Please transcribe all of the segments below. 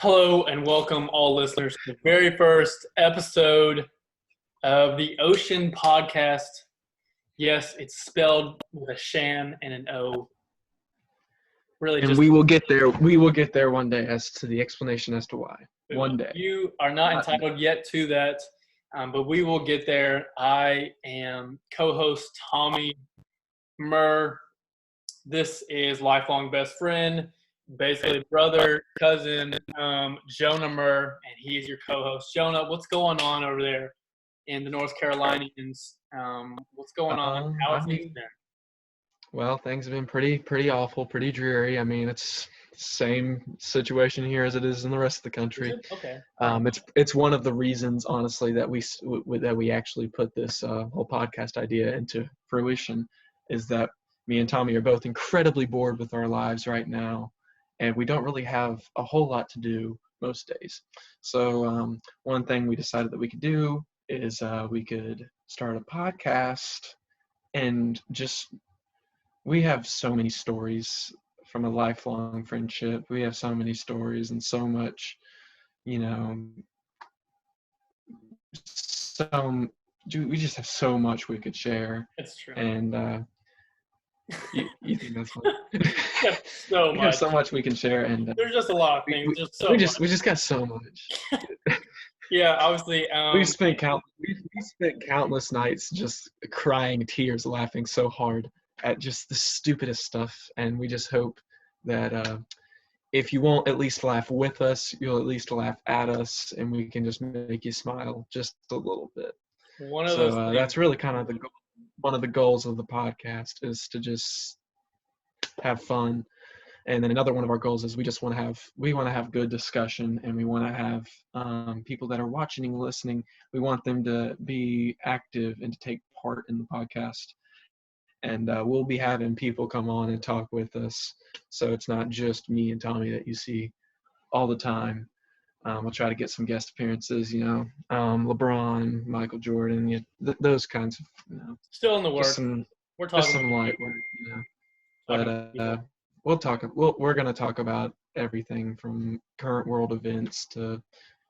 Hello and welcome all listeners to the very first episode of the Oshan Podcast. Yes, it's spelled with a shan and an O. Really, And just we will get there. We will get there one day as to the explanation as to why. One day. you are not entitled yet to that, but we will get there. I am co-host Tommy Murr. This is lifelong best friend, basically brother, cousin, Jonah Murr, and he is your co-host. Jonah, what's going on over there in the North Carolinians? What's going on? How have things been? Well, things have been pretty awful, pretty dreary. I mean, it's the same situation here as it is in the rest of the country. Okay. It's one of the reasons, honestly, that we actually put this whole podcast idea into fruition, is that me and Tommy are both incredibly bored with our lives right now, and we don't really have a whole lot to do most days. So one thing we decided that we could do is we could start a podcast and we have so many stories from a lifelong friendship. We have so many stories and so much, we just have so much we could share. That's true. And you think that's funny? Yeah, so We much. have so much we can share, and There's just a lot of things. we just got so much. Yeah, obviously. We spent countless nights just crying tears, laughing so hard at just the stupidest stuff, and we just hope that if you won't at least laugh with us, you'll at least laugh at us, and we can just make you smile just a little bit. That's really kind of one of the goals of the podcast, is to just have fun. And then another one of our goals is we want to have good discussion, and we want to have people that are watching and listening. We want them to be active and to take part in the podcast. And we'll be having people come on and talk with us. So it's not just me and Tommy that you see all the time. We'll try to get some guest appearances, LeBron, Michael Jordan, those kinds of, Still in the works. We're talking just some light work, But we're going to talk about everything from current world events to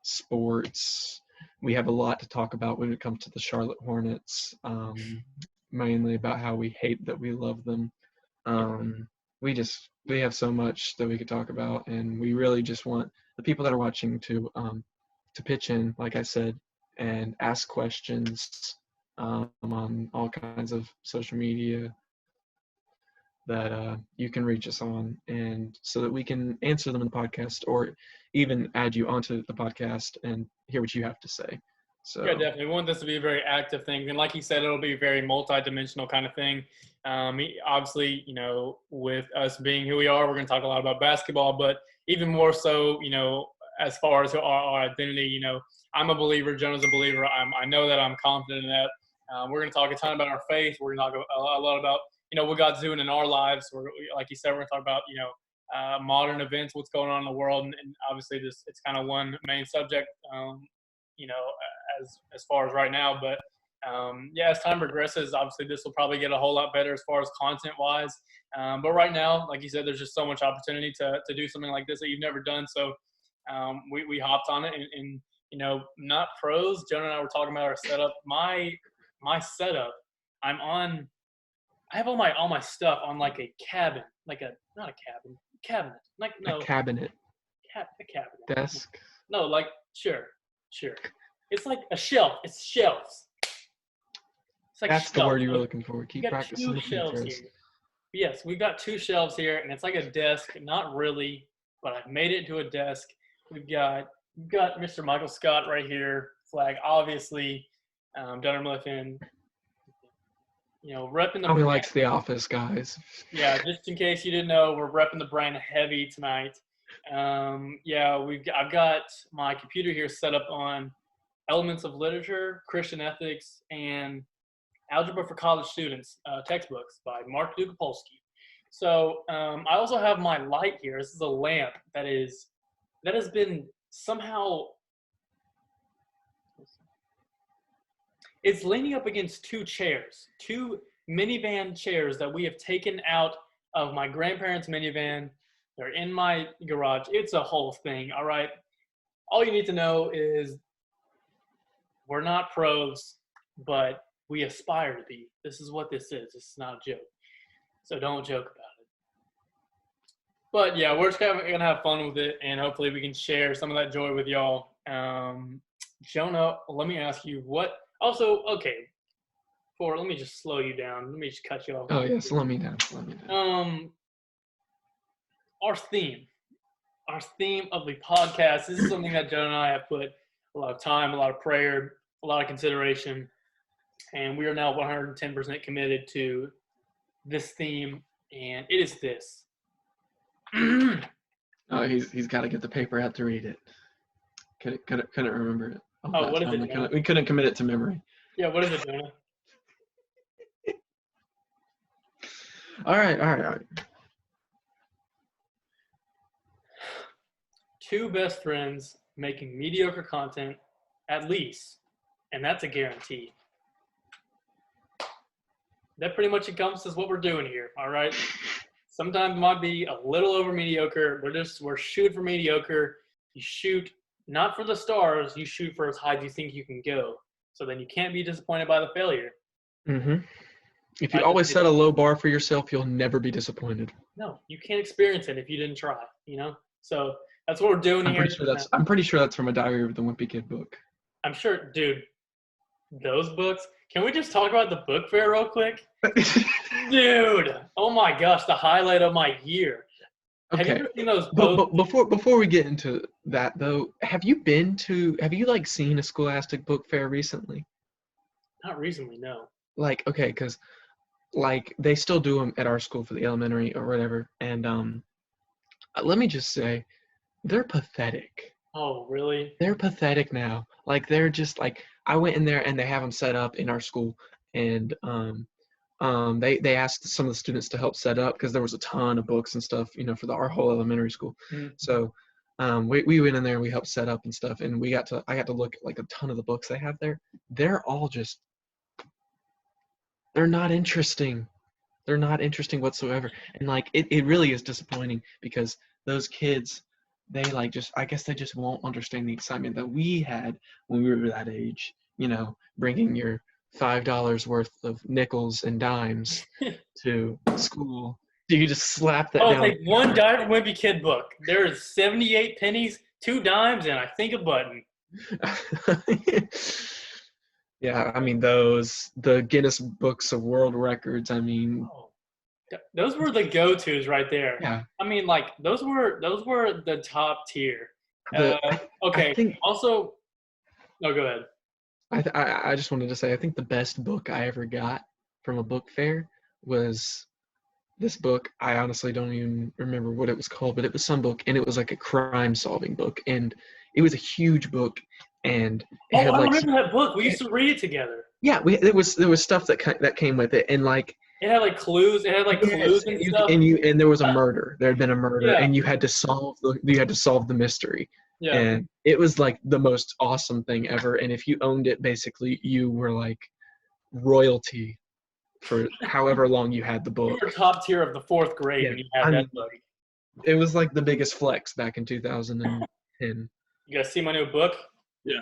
sports. We have a lot to talk about when it comes to the Charlotte Hornets. Mainly about how we hate that we love them. We have so much that we could talk about, and we really just want the people that are watching to pitch in, like I said, and ask questions on all kinds of social media that you can reach us on, and so that we can answer them in the podcast, or even add you onto the podcast and hear what you have to say. So yeah, definitely. We want this to be a very active thing. And like you said, it'll be a very multi-dimensional kind of thing. Obviously, with us being who we are, we're going to talk a lot about basketball, but even more so, as far as our identity, I'm a believer, Jonah's a believer. I know that, I'm confident in that. We're going to talk a ton about our faith. We're going to talk a lot about, what God's doing in our lives. Like you said, we're going to talk about, modern events, what's going on in the world. And obviously it's kind of one main subject, as far as right now. But as time progresses, obviously this will probably get a whole lot better as far as content wise. But right now, like you said, there's just so much opportunity to do something like this that you've never done. So we hopped on it, and not pros. Jonah and I were talking about our setup. My setup, I have all my stuff on like a cabin, not a cabin, cabinet, like no a cabinet, a cabinet desk. No, like sure. It's like a shelf. It's shelves. It's like that's shelves. The word you were looking for. Keep practicing the shelves here. Yes, we've got two shelves here, and it's like a desk. Not really, but I've made it into a desk. We've got Mr. Michael Scott right here. Flag, obviously. Dunham Mifflin. Repping the. Tommy likes The Office, guys. Yeah, just in case you didn't know, we're repping the brand heavy tonight. I've got my computer here set up on Elements of Literature, Christian Ethics, and Algebra for College Students textbooks by Mark Dukapolsky. So I also have my light here. This is a lamp that has been somehow it's leaning up against two minivan chairs that we have taken out of my grandparents' minivan They're in my garage. It's a whole thing, all right? All you need to know is we're not pros, but we aspire to be. This is what this is. This is not a joke. So don't joke about it. But yeah, we're just going to have fun with it, and hopefully we can share some of that joy with y'all. Jonah, let me ask you what – also, okay, let me just slow you down. Let me just cut you off. Oh, yeah, slow me down. Our theme of the podcast, this is something that Jonah and I have put a lot of time, a lot of prayer, a lot of consideration, and we are now 110% committed to this theme, and it is this. Oh, he's got to get the paper out to read it. Couldn't remember it. Oh, what is it? We couldn't commit it to memory. Yeah, what is it, Jonah? All right. Two best friends making mediocre content, at least, and that's a guarantee. That pretty much encompasses what we're doing here, all right? Sometimes it might be a little over mediocre. We're shooting for mediocre. You shoot not for the stars. You shoot for as high as you think you can go. So then you can't be disappointed by the failure. Mm-hmm. If you always set a low bar for yourself, you'll never be disappointed. No, you can't experience it if you didn't try, So that's what we're doing here. I'm pretty sure that's from a Diary of the Wimpy Kid book. I'm sure, dude, those books. Can we just talk about the book fair real quick? Dude, oh my gosh, the highlight of my year. Okay. Have you ever seen those but before we get into that though, have you seen a Scholastic book fair recently? Not recently, no. Like, okay, because like they still do them at our school for the elementary or whatever, and let me just say, they're pathetic. Oh, really? They're pathetic now. Like, they're just like, I went in there and they have them set up in our school, and they asked some of the students to help set up because there was a ton of books and stuff, for our whole elementary school. Mm-hmm. So we went in there and we helped set up and stuff, and I got to look at like a ton of the books they have there. They're all just, they're not interesting. They're not interesting whatsoever. And like, it really is disappointing because those kids, they like I guess they just won't understand the excitement that we had when we were that age, bringing your $5 worth of nickels and dimes to school. Do you just slap that down? Oh, take one Diary of a Wimpy Kid book. There is 78 pennies, 2 dimes, and I think a button. Yeah, I mean, the Guinness Books of World Records, I mean. Oh, those were the go-tos right there. Yeah. I mean, like, those were the top tier. Okay. Also, no, go ahead. I just wanted to say, I think the best book I ever got from a book fair was this book. I honestly don't even remember what it was called, but it was some book, and it was like a crime-solving book, and it was a huge book, and I remember that book. We used to read it together. Yeah, there was stuff that came with it, and like it had like clues. It had like clues and stuff. And there was a murder. There had been a murder, and you had to solve the mystery. Yeah. And it was like the most awesome thing ever. And if you owned it, basically you were like royalty for however long you had the book. You were top tier of the 4th grade when you had that book. It was like the biggest flex back in 2010. You guys see my new book? Yeah.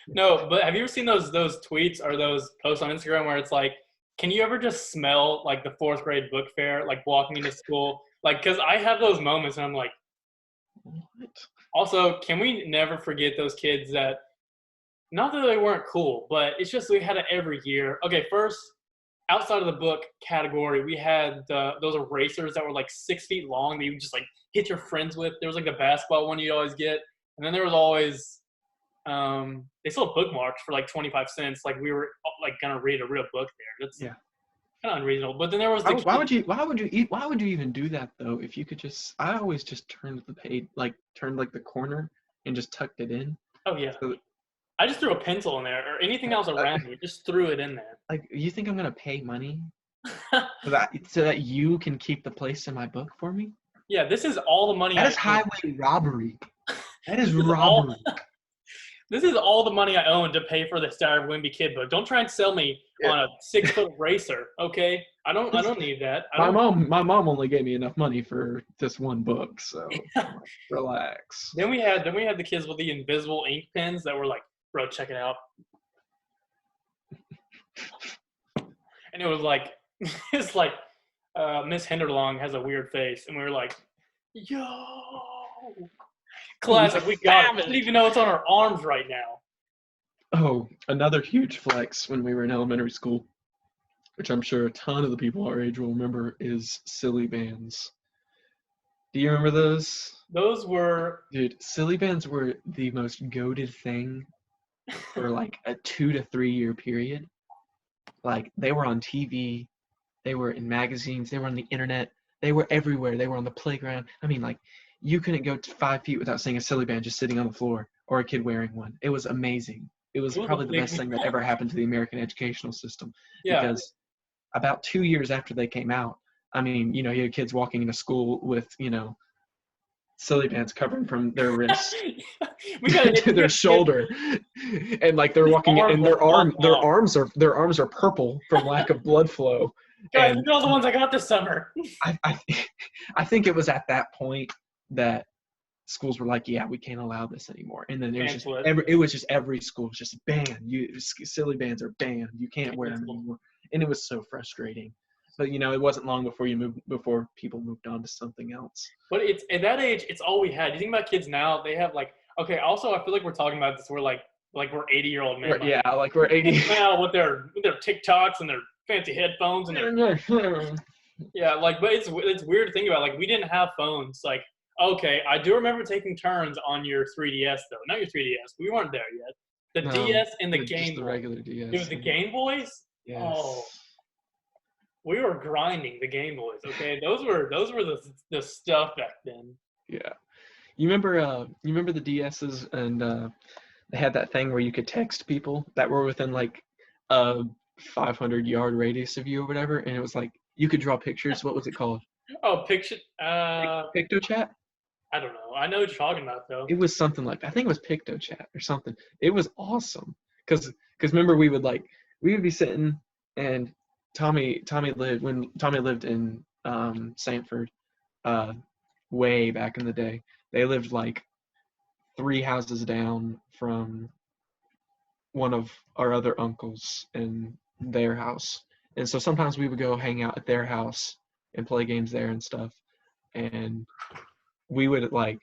No, but have you ever seen those tweets or those posts on Instagram where it's like, can you ever just smell like the 4th grade book fair, like walking into school? Like, because I have those moments and I'm like, what? Also, can we never forget those kids that, not that they weren't cool, but it's just we had it every year. Okay, first, outside of the book category, we had those erasers that were like 6 feet long that you would just like hit your friends with. There was like the basketball one you'd always get. And then there was always, they sold bookmarks for like 25 cents. Like we were like going to read a real book there. That's kind of unreasonable. But then there was why would you even do that though? If you could I always just turned the page, like turned like the corner and just tucked it in. Oh yeah. So, I just threw a pencil in there or anything else around me. Just threw it in there. Like, you think I'm going to pay money so that you can keep the place in my book for me? Yeah, this is all the money. That is highway robbery. That is robbery. This is all the money I own to pay for this Diary of a Wimpy Kid book. Don't try and sell me on a 6-foot racer, okay? I don't need that. My mom only gave me enough money for this one book, so I'm like, relax. Then we had the kids with the invisible ink pens that were like, bro, check it out. And it was like, it's like Miss Hinderlong has a weird face, and we were like, yo, classic. We got it. I don't even know it's on our arms right now. Oh, another huge flex when we were in elementary school, which I'm sure a ton of the people our age will remember, is silly bands. Do you remember those? Those were... Dude, silly bands were the most goated thing for like a 2 to 3 year period. Like, they were on TV, they were in magazines, they were on the internet, they were everywhere, they were on the playground. I mean, like, you couldn't go 5 feet without seeing a silly band just sitting on the floor or a kid wearing one. It was amazing. It was probably the best thing that ever happened to the American educational system. Yeah. Because about 2 years after they came out, I mean, you had kids walking into school with, silly bands covering from their wrists to their shoulder, and like they're walking in, and their arms are purple from lack of blood flow. Guys, they're all the ones I got this summer. I think it was at that point that schools were like, yeah, we can't allow this anymore. And then it was just every school was just banned. Silly bands are banned. You can't wear them anymore. And it was so frustrating. But it wasn't long before people moved on to something else. But it's at that age, it's all we had. You think about kids now, they have like, okay, also I feel like we're talking about this, we're like we're 80-year-old men. Yeah, like we're 80 now with their TikToks and their fancy headphones and yeah, like, but it's weird to think about. Like, we didn't have phones. Like, okay, I do remember taking turns on your 3DS though. Not your 3DS. We weren't there yet. The DS and the Game Boy. The regular DS. Dude, the Game Boys? Yes. Oh. We were grinding the Game Boys, okay? Those were the stuff back then. Yeah. You remember the DSs, and they had that thing where you could text people that were within like a 500-yard radius of you or whatever, and it was like you could draw pictures. What was it called? Oh, picture. PictoChat? I don't know. I know what you're talking about though. It was something like that. I think it was PictoChat or something. It was awesome because remember we would be sitting, and Tommy lived in Sanford way back in the day. They lived like 3 houses down from one of our other uncles in their house. And so sometimes we would go hang out at their house and play games there and stuff. And we would like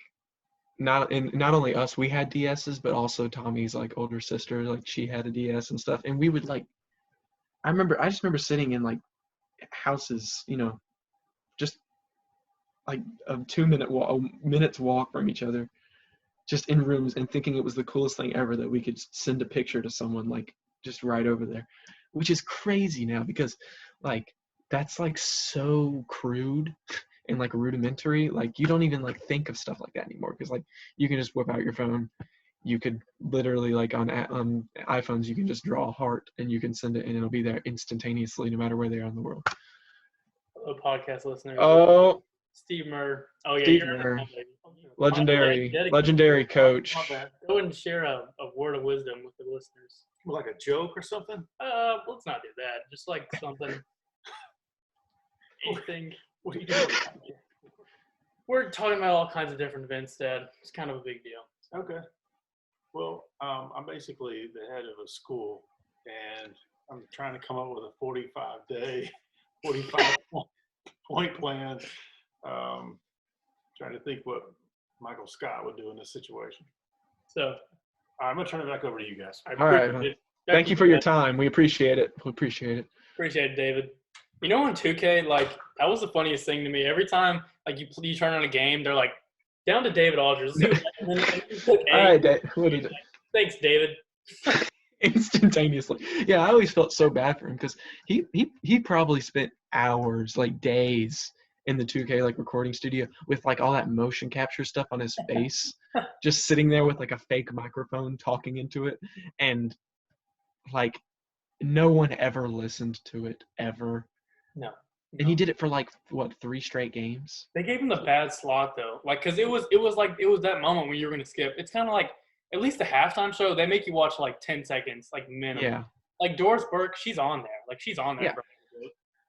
not only us, we had DSs, but also Tommy's like older sister, like she had a DS and stuff. And we would like, I just remember sitting in like houses, just like a 2-minute walk from each other, just in rooms, and thinking it was the coolest thing ever that we could send a picture to someone like just right over there, which is crazy now because like that's like so crude and like rudimentary. Like you don't even like think of stuff like that anymore because like you can just whip out your phone. You could literally, like on iPhones, you can just draw a heart and you can send it and it'll be there instantaneously no matter where they are in the world. Hello, podcast listeners. Oh, Steve Murr. Oh, yeah. Steve Murr. Legendary coach. Go and share a word of wisdom with the listeners. Like a joke or something? Let's not do that. Just like something. Anything. What are you doing? We're talking about all kinds of different events, Dad. It's kind of a big deal. Okay. Well, I'm basically the head of a school, and I'm trying to come up with a 45-day, 45-point plan. Trying to think what Michael Scott would do in this situation. So, I'm going to turn it back over to you guys. All right. Thank you for your time. We appreciate it. Appreciate it, David. You know, in 2K, like, that was the funniest thing to me. Every time, like, you turn on a game, they're like, down to David Aldridge. All right, Dave. Thanks, David. Instantaneously. Yeah, I always felt so bad for him because he probably spent hours, like days, in the 2K like recording studio with like all that motion capture stuff on his face, just sitting there with like a fake microphone talking into it, and like no one ever listened to it ever. No. And he did it for like 3 straight games. They gave him the bad slot though, like because it was that moment when you were gonna skip. It's kind of like at least the halftime show. They make you watch like 10 seconds, like minimum. Yeah. Like Doris Burke, she's on there. Like she's on there. Yeah. Bro.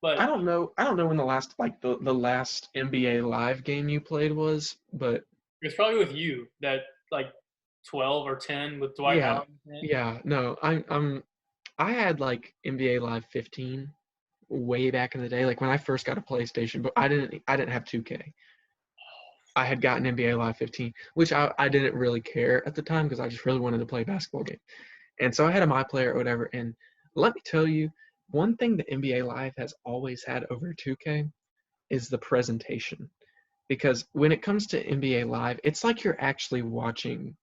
But I don't know when the last the last NBA Live game you played was, but it's probably with you that like 12 or 10 with Dwight yeah, Howard. yeah, no, I had like NBA Live 15 way back in the day, like when I first got a PlayStation, but I didn't have 2K. I had gotten NBA Live 15, which I didn't really care at the time because I just really wanted to play a basketball game. And so I had a My Player or whatever. And let me tell you, one thing that NBA Live has always had over 2K is the presentation. Because when it comes to NBA Live, it's like you're actually watching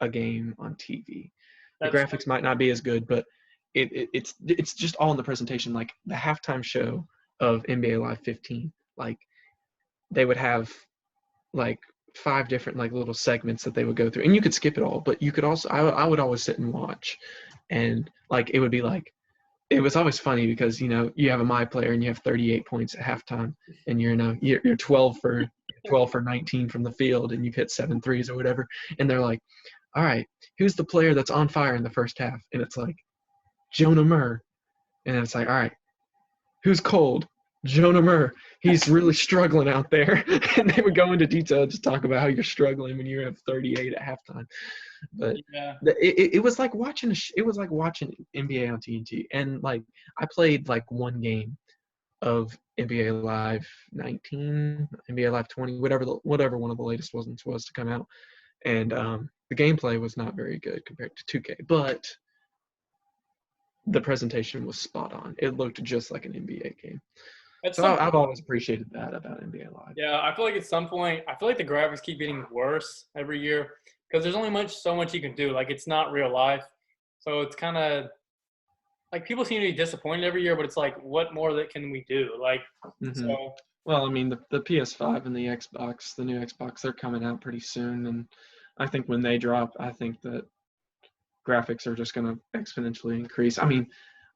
a game on TV. The That's graphics might not be as good, but it's just all in the presentation. Like the halftime show of NBA Live 15, like they would have like 5 different like little segments that they would go through, and you could skip it all, but you could also I would always sit and watch, and like it would be like it was always funny because you have a My Player and you have 38 points at halftime, and you're 12 for 19 from the field, and you've hit 7 threes or whatever, and they're like, all right, who's the player that's on fire in the first half? And it's like Jonah Murr, and then it's like, all right, who's cold? Jonah Murr. He's really struggling out there. And they would go into detail, just talk about how you're struggling when you have 38 at halftime. But yeah. it was like watching NBA on TNT. And like I played like one game of NBA Live 19, NBA Live 20, whatever one of the latest ones was to come out. And the gameplay was not very good compared to 2K, but the presentation was spot on. It looked just like an NBA game. So I've always appreciated that about NBA Live. Yeah, I feel like at some point, I feel like the graphics keep getting worse every year because there's only so much you can do. Like, it's not real life. So it's kind of like people seem to be disappointed every year, but it's like, what more that can we do? Like, so. Well, I mean, the PS5 and the Xbox, the new Xbox, they're coming out pretty soon. And I think when they drop, I think that graphics are just going to exponentially increase. I mean,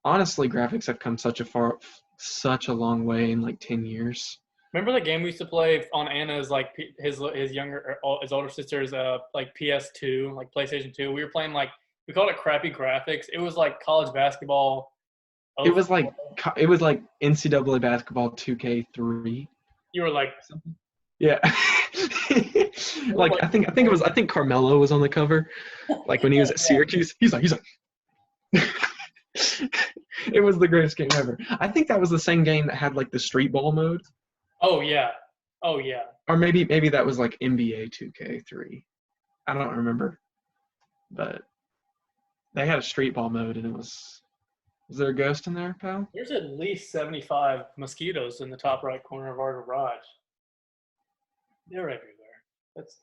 honestly, graphics have come such a long way in like 10 years. Remember the game we used to play on Anna's, like his older sister's like PS2, like PlayStation 2. We were playing like, we called it crappy graphics. It was like college basketball. It was like NCAA basketball 2K3. You were like, yeah. Like I think Carmelo was on the cover, like when he was at Syracuse. He's like it was the greatest game ever. I think that was the same game that had like the street ball mode. Oh yeah. Or maybe that was like NBA 2K3. I don't remember, but they had a street ball mode, and it was. Is there a ghost in there, pal? There's at least 75 mosquitoes in the top right corner of our garage. They're everywhere. That's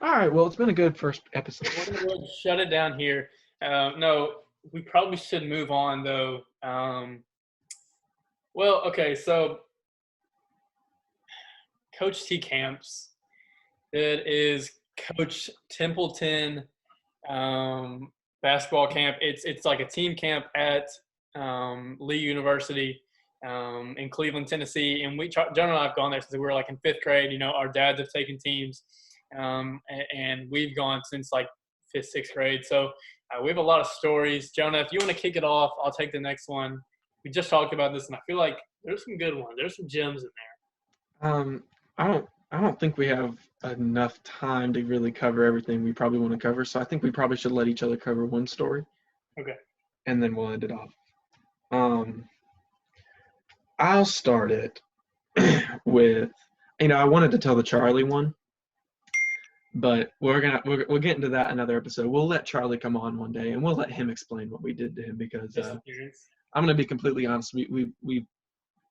all right. Well, it's been a good first episode. We're gonna go ahead and shut it down here. No, we probably should move on though. Well, okay, so Coach T Camps. It is Coach Templeton basketball camp. It's like a team camp at Lee University in Cleveland, Tennessee. And John and I have gone there since we were like in 5th grade. Our dads have taken teams, and we've gone since like 5th, 6th grade. So we have a lot of stories. Jonah, if you want to kick it off, I'll take the next one. We just talked about this, and I feel like there's some good ones. There's some gems in there. I don't think we have enough time to really cover everything we probably want to cover. So I think we probably should let each other cover one story. Okay. And then we'll end it off. I'll start it with, I wanted to tell the Charlie one, but we'll get into that another episode. We'll let Charlie come on one day, and we'll let him explain what we did to him, because I'm going to be completely honest. We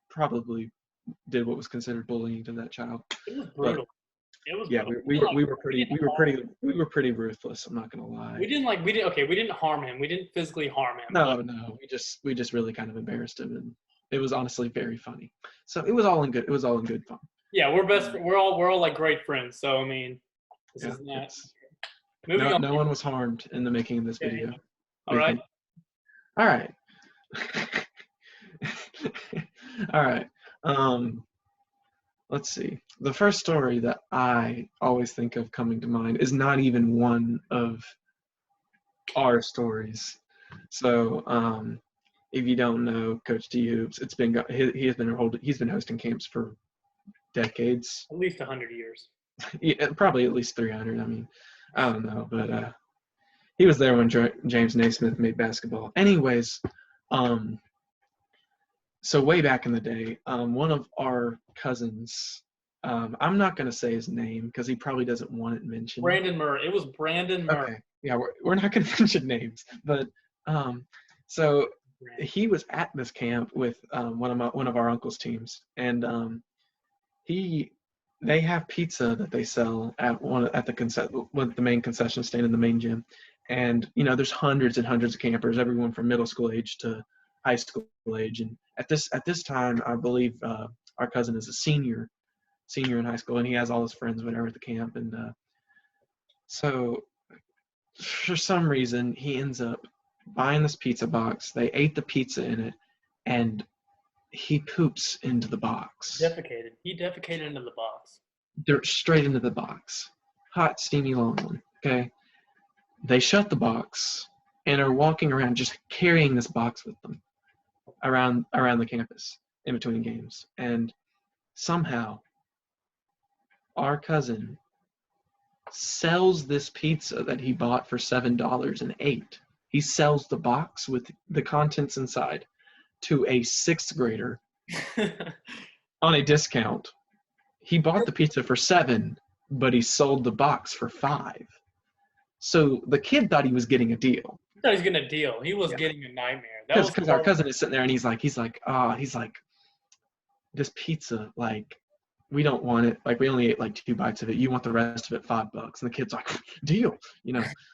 probably did what was considered bullying to that child. It was brutal. We were pretty ruthless. I'm not gonna lie. We didn't harm him. We didn't physically harm him. No. We just really kind of embarrassed him, and it was honestly very funny. So it was all in good. It was all in good fun. Yeah, we're all like great friends. So I mean, this is not. Moving on. No one was harmed in the making of this video. All right. All right. All right. Let's see. The first story that I always think of coming to mind is not even one of our stories. So if you don't know Coach D Hoops, he's been hosting camps for decades. At least 100 years. Yeah, probably at least 300. I mean, I don't know, but he was there when James Naismith made basketball. Anyways, so way back in the day, one of our cousins, I'm not going to say his name because he probably doesn't want it mentioned. Brandon Murray. It was Brandon Murray. Okay. Yeah, we're not going to mention names, but so he was at this camp with one of our uncle's teams, and they have pizza that they sell at the main concession stand in the main gym, and there's hundreds and hundreds of campers, everyone from middle school age to high school age, and at this time, I believe our cousin is a senior in high school, and he has all his friends whenever at the camp, and so for some reason he ends up buying this pizza box. They ate the pizza in it, and he poops into the box. Defecated. He defecated into the box. Straight into the box. Hot, steamy, long one. Okay. They shut the box and are walking around just carrying this box with them around the campus in between games. And somehow our cousin sells this pizza that he bought for $7 and ate. He sells the box with the contents inside to a 6th grader on a discount. He bought the pizza for $7, but he sold the box for $5. So the kid thought he was getting a deal. He thought he was getting a deal. He was getting a nightmare. Because our cousin is sitting there and he's like, this pizza, like, we don't want it. Like, we only ate like 2 bites of it. You want the rest of it, $5. And the kid's like, deal,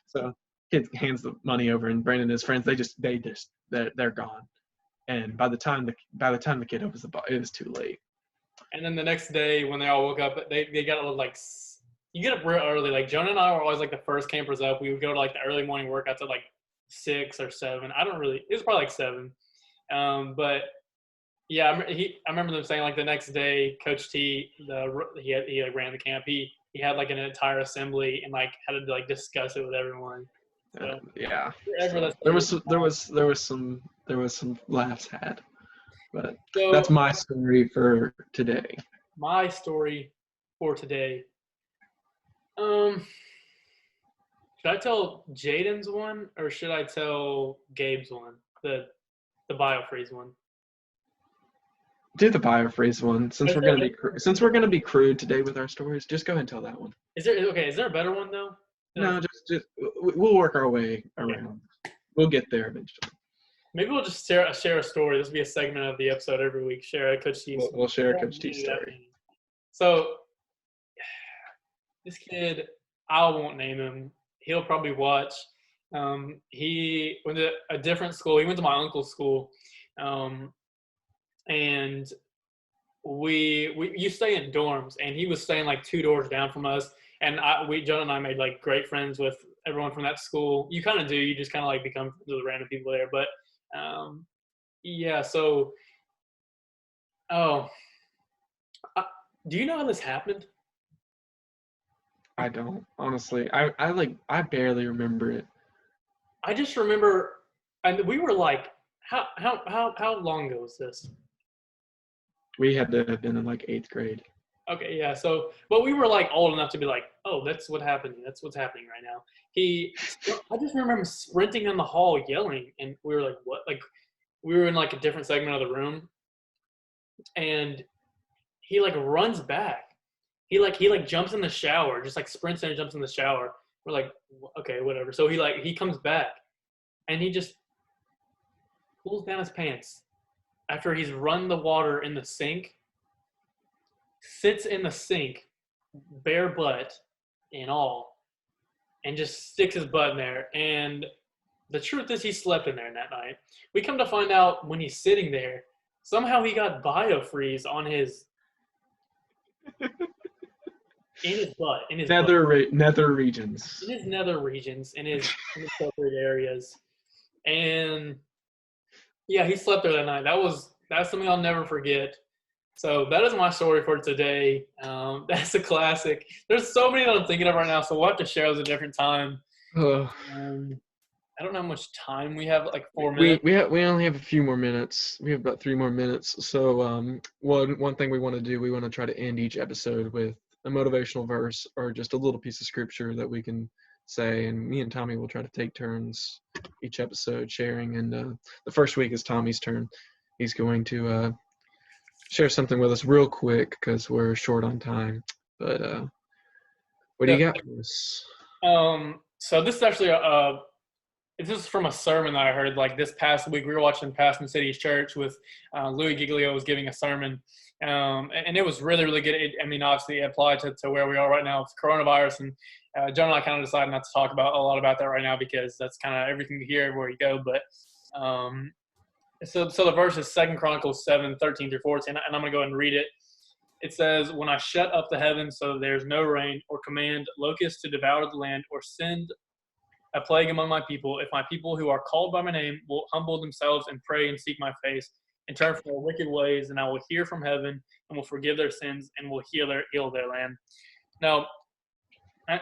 So kid hands the money over, and Brandon and his friends, they're gone. And by the time the kid opens the box, it was too late. And then the next day when they all woke up, they got like, you get up real early. Like Jonah and I were always like the first campers up. We would go to like the early morning workouts at like 6 or 7. It was probably like 7. But yeah, I remember them saying like the next day, Coach T, he like ran the camp. He had like an entire assembly and like had to like discuss it with everyone. So, yeah. There was some laughs had, but that's my story for today. My story for today. Should I tell Jaden's one or should I tell Gabe's one? The Biofreeze one. Do the Biofreeze one since we're gonna be crude today with our stories. Just go ahead and tell that one. Is there a better one though? No, just we'll work our way around. We'll get there eventually. Maybe we'll just share a story. This will be a segment of the episode every week. Share a Coach T. We'll share a Coach T story. So this kid, I won't name him. He'll probably watch. He went to a different school. He went to my uncle's school, and you stay in dorms, and he was staying like 2 doors down from us. And Jonah and I made like great friends with everyone from that school. You kind of do. You just kind of like become the random people there. But yeah. So, do you know how this happened? I don't, honestly. I barely remember it. I just remember, and we were like, how long ago was this? We had to have been in like 8th grade. Okay, yeah. So, but we were like old enough to be like, oh, that's what happened. That's what's happening right now. I just remember him sprinting in the hall yelling, and we were like, what? Like, we were in like a different segment of the room, and he like runs back. He jumps in the shower, just like sprints in and jumps in the shower. We're like, okay, whatever. So he comes back, and he just pulls down his pants after he's run the water in the sink. Sits in the sink, bare butt and all, and just sticks his butt in there. And the truth is he slept in there that night. We come to find out when he's sitting there, somehow he got Biofreeze on his in his butt, in his nether regions. In his nether regions, in his appropriate areas. And yeah, he slept there that night. That's something I'll never forget. So that is my story for today. That's a classic. There's so many that I'm thinking of right now, so we'll have to share those at a different time. I don't know how much time we have, like 4 minutes. We only have a few more minutes. We have about 3 more minutes. So one thing we want to do, we want to try to end each episode with a motivational verse or just a little piece of scripture that we can say. And me and Tommy will try to take turns each episode sharing. And the first week is Tommy's turn. He's going to share something with us real quick because we're short on time. But what do you got for us? So this is actually this is from a sermon that I heard like this past week. We were watching Passion City's Church with Louis Giglio was giving a sermon, and it was really, really good. Obviously it applied to where we are right now with coronavirus, and John and I kind of decided not to talk about a lot about that right now because that's kind of everything to hear everywhere you go. But so the verse is 2 Chronicles 7:13 through 14, and I'm going to go ahead and read it. It says, "When I shut up the heavens so there's no rain, or command locusts to devour the land, or send a plague among my people, if my people who are called by my name will humble themselves and pray and seek my face and turn from their wicked ways, then I will hear from heaven and will forgive their sins and will heal their land." Now,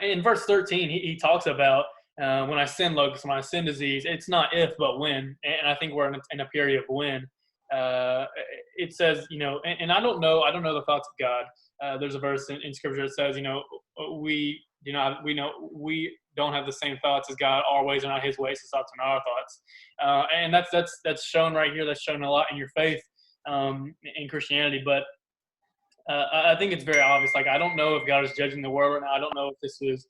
in verse 13, he talks about when I send locusts, when I send disease, it's not if, but when. And I think we're in a period of when. It says, and I don't know the thoughts of God. There's a verse in Scripture that says, we don't have the same thoughts as God. Our ways are not His ways. His thoughts are not our thoughts. And that's shown right here. That's shown a lot in your faith in Christianity. But I think it's very obvious. Like, I don't know if God is judging the world right now. I don't know if this is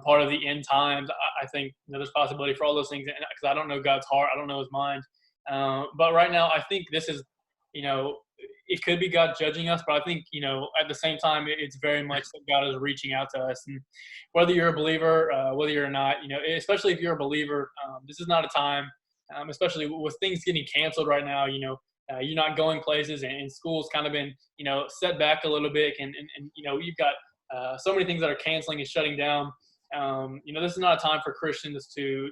part of the end times. I think there's possibility for all those things because I don't know God's heart. I don't know His mind. But right now, I think this is, it could be God judging us, but I think, at the same time, it's very much that God is reaching out to us. And whether you're a believer, whether you're not, especially if you're a believer, this is not a time, especially with things getting canceled right now, you're not going places and school's kind of been, set back a little bit. And you've got so many things that are canceling and shutting down. This is not a time for Christians to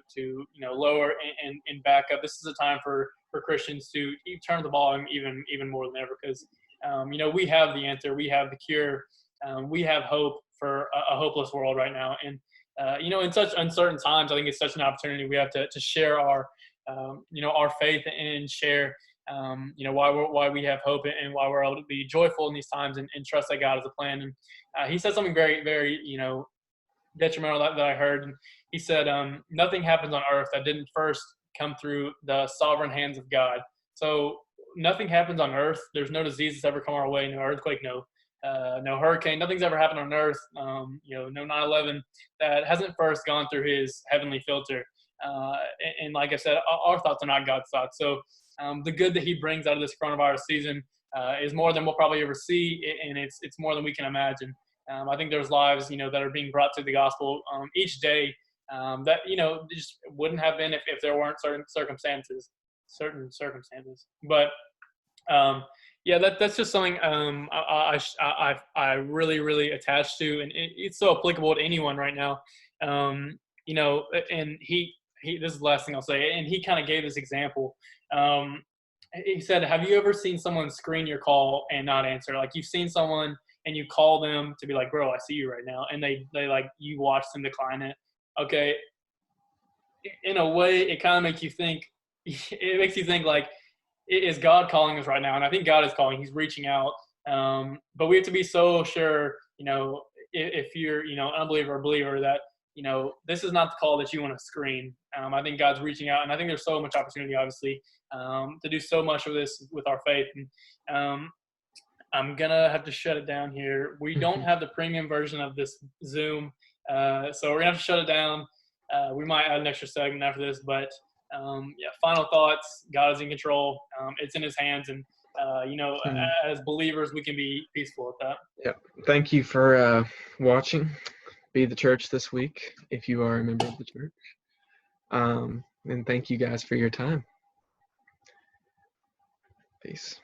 lower and back up. This is a time for Christians to turn the ball even more than ever because, we have the answer. We have the cure. We have hope for a hopeless world right now. And, in such uncertain times, I think it's such an opportunity. We have to share our faith and share, why we have hope and why we're able to be joyful in these times and trust that God has a plan. And he said something very, very, detrimental that I heard. And he said, nothing happens on earth that didn't first come through the sovereign hands of God. So nothing happens on earth. There's no disease that's ever come our way, no earthquake, no hurricane. Nothing's ever happened on earth, no 9/11 that hasn't first gone through His heavenly filter. And like I said, our thoughts are not God's thoughts. So the good that He brings out of this coronavirus season is more than we'll probably ever see, and it's more than we can imagine. I think there's lives, that are being brought to the gospel each day that, just wouldn't have been if there weren't certain circumstances. But, that's just something I really, really attach to, and it's so applicable to anyone right now. And he this is the last thing I'll say, and he kind of gave this example. He said, have you ever seen someone screen your call and not answer? Like, you've seen someone and you call them to be like, bro, I see you right now. And they like, you watch them decline it. Okay. In a way, it kind of makes you think, like, is God calling us right now? And I think God is calling. He's reaching out. But we have to be so sure, if you're, an unbeliever or believer that, this is not the call that you want to screen. I think God's reaching out. And I think there's so much opportunity, obviously, to do so much of this with our faith. And, I'm going to have to shut it down here. We don't have the premium version of this Zoom, so we're going to have to shut it down. We might add an extra segment after this, but, final thoughts. God is in control. It's in His hands, and, as believers, we can be peaceful with that. Yep. Thank you for watching Be the Church this week, if you are a member of the church. And thank you guys for your time. Peace.